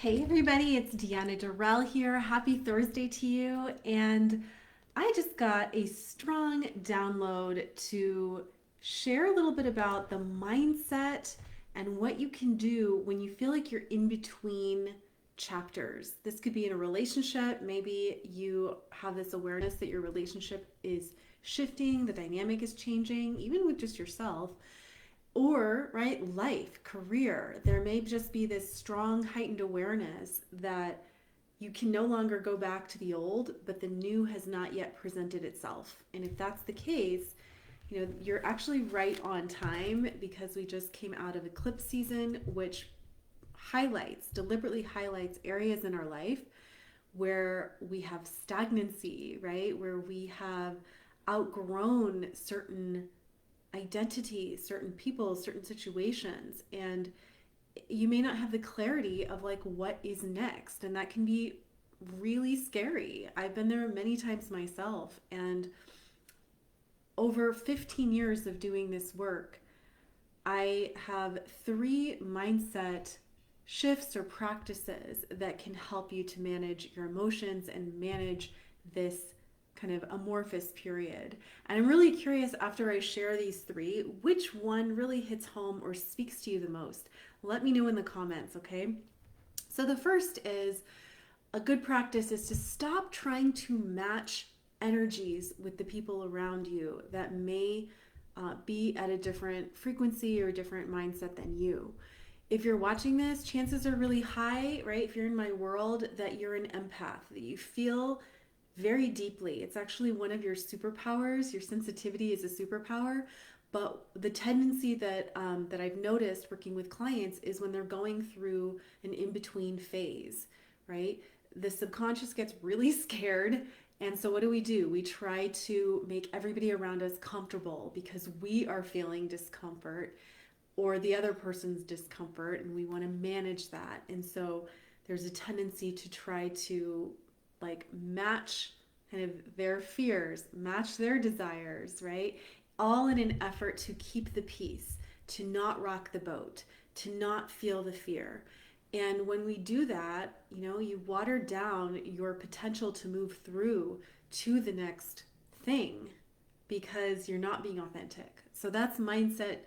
Hey everybody, it's Diana Dorell here. Happy Thursday to you. And I just got a strong download to share a little bit about the mindset and what you can do when you feel like you're in between chapters. This could be in a relationship. Maybe you have this awareness that your relationship is shifting, the dynamic is changing, even with just yourself. Or, right, life, career. There may just be this strong, heightened awareness that you can no longer go back to the old, but the new has not yet presented itself. And if that's the case, you're actually right on time because we just came out of eclipse season, which deliberately highlights areas in our life where we have stagnancy, right? Where we have outgrown certain identities, certain people, certain situations, and you may not have the clarity of like what is next, and that can be really scary. I've been there many times myself, and over 15 years of doing this work, I have three mindset shifts or practices that can help you to manage your emotions and manage this kind of amorphous period. And I'm really curious after I share these three, which one really hits home or speaks to you the most. Let me know in the comments, okay? So the first is a good practice is to stop trying to match energies with the people around you that may be at a different frequency or different mindset than you. If you're watching this, chances are really high, right? If you're in my world, that you're an empath, that you feel very deeply. It's actually one of your superpowers. Your sensitivity is a superpower. But the tendency that I've noticed working with clients is when they're going through an in-between phase, right? The subconscious gets really scared. And so what do? We try to make everybody around us comfortable because we are feeling discomfort or the other person's discomfort, and we want to manage that. And so there's a tendency to try to like match kind of their fears, match their desires, right? All in an effort to keep the peace, to not rock the boat, to not feel the fear. And when we do that, you water down your potential to move through to the next thing because you're not being authentic. So that's mindset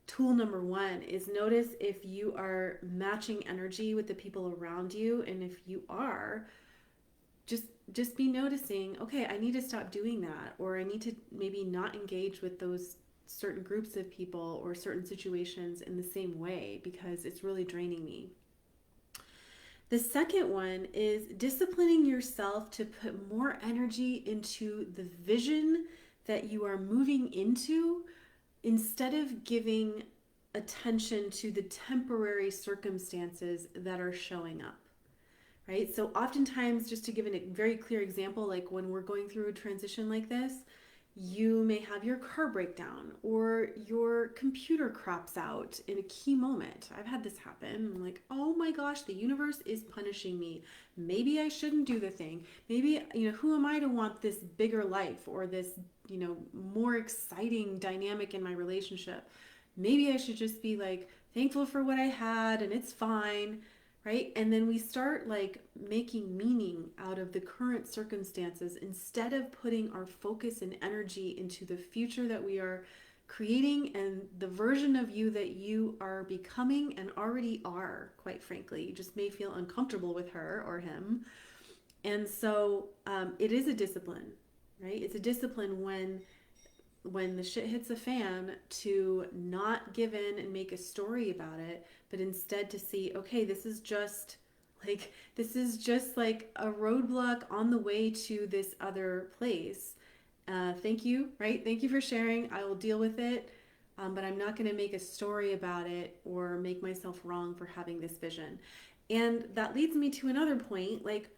tool number one is notice if you are matching energy with the people around you. And if you are, just be noticing, okay, I need to stop doing that, or I need to maybe not engage with those certain groups of people or certain situations in the same way because it's really draining me. The second one is disciplining yourself to put more energy into the vision that you are moving into instead of giving attention to the temporary circumstances that are showing up. Right? So oftentimes, just to give a very clear example, like when we're going through a transition like this, you may have your car break down or your computer craps out in a key moment. I've had this happen. I'm like, oh my gosh, the universe is punishing me. Maybe I shouldn't do the thing. Maybe, who am I to want this bigger life or this, more exciting dynamic in my relationship? Maybe I should just be like thankful for what I had and it's fine, right? And then we start like making meaning out of the current circumstances instead of putting our focus and energy into the future that we are creating and the version of you that you are becoming and already are, quite frankly. You just may feel uncomfortable with her or him. And so it is a discipline, right? It's a discipline when the shit hits the fan to not give in and make a story about it, but instead to see, okay, this is just like a roadblock on the way to this other place. Thank you, right? Thank you for sharing. I will deal with it, but I'm not going to make a story about it or make myself wrong for having this vision. And that leads me to another point, like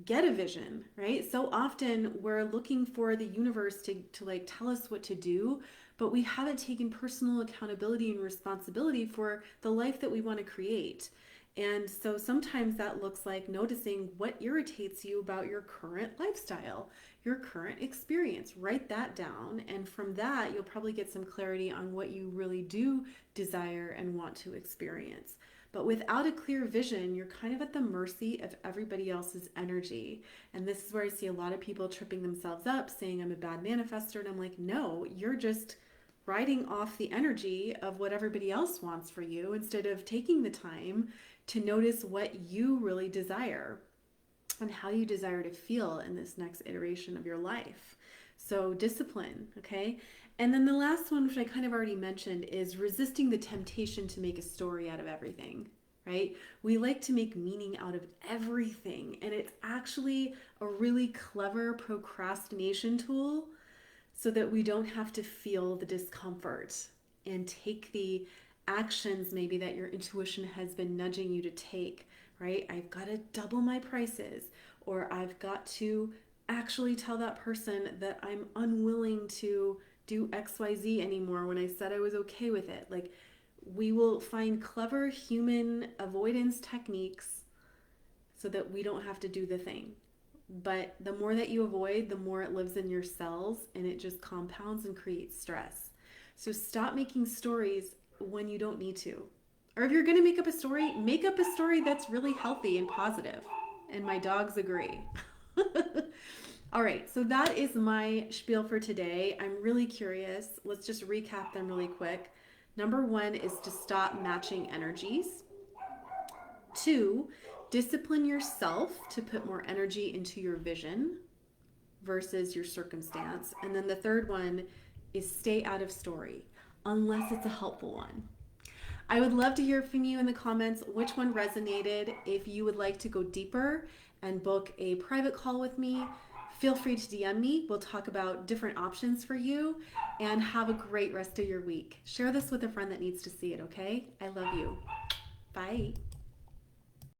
get a vision, right? So often we're looking for the universe to like tell us what to do, but we haven't taken personal accountability and responsibility for the life that we want to create. And so sometimes that looks like noticing what irritates you about your current lifestyle, your current experience. Write that down. And from that, you'll probably get some clarity on what you really do desire and want to experience. But without a clear vision, you're kind of at the mercy of everybody else's energy. And this is where I see a lot of people tripping themselves up saying, I'm a bad manifester. And I'm like, no, you're just riding off the energy of what everybody else wants for you instead of taking the time to notice what you really desire and how you desire to feel in this next iteration of your life. So, discipline, okay? And then the last one, which I kind of already mentioned, is resisting the temptation to make a story out of everything, right? We like to make meaning out of everything, and it's actually a really clever procrastination tool so that we don't have to feel the discomfort and take the actions maybe that your intuition has been nudging you to take, right? I've got to double my prices, or I've got to actually tell that person that I'm unwilling to do XYZ anymore when I said I was okay with it. Like, we will find clever human avoidance techniques so that we don't have to do the thing. But the more that you avoid, the more it lives in your cells and it just compounds and creates stress. So stop making stories when you don't need to. Or if you're going to make up a story that's really healthy and positive. And my dogs agree. All right, so that is my spiel for today. I'm really curious. Let's just recap them really quick. Number one is to stop matching energies. Two, discipline yourself to put more energy into your vision versus your circumstance. And then the third one is stay out of story, unless it's a helpful one. I would love to hear from you in the comments which one resonated. If you would like to go deeper and book a private call with me, feel free to DM me. We'll talk about different options for you, and have a great rest of your week. Share this with a friend that needs to see it, okay? I love you. Bye.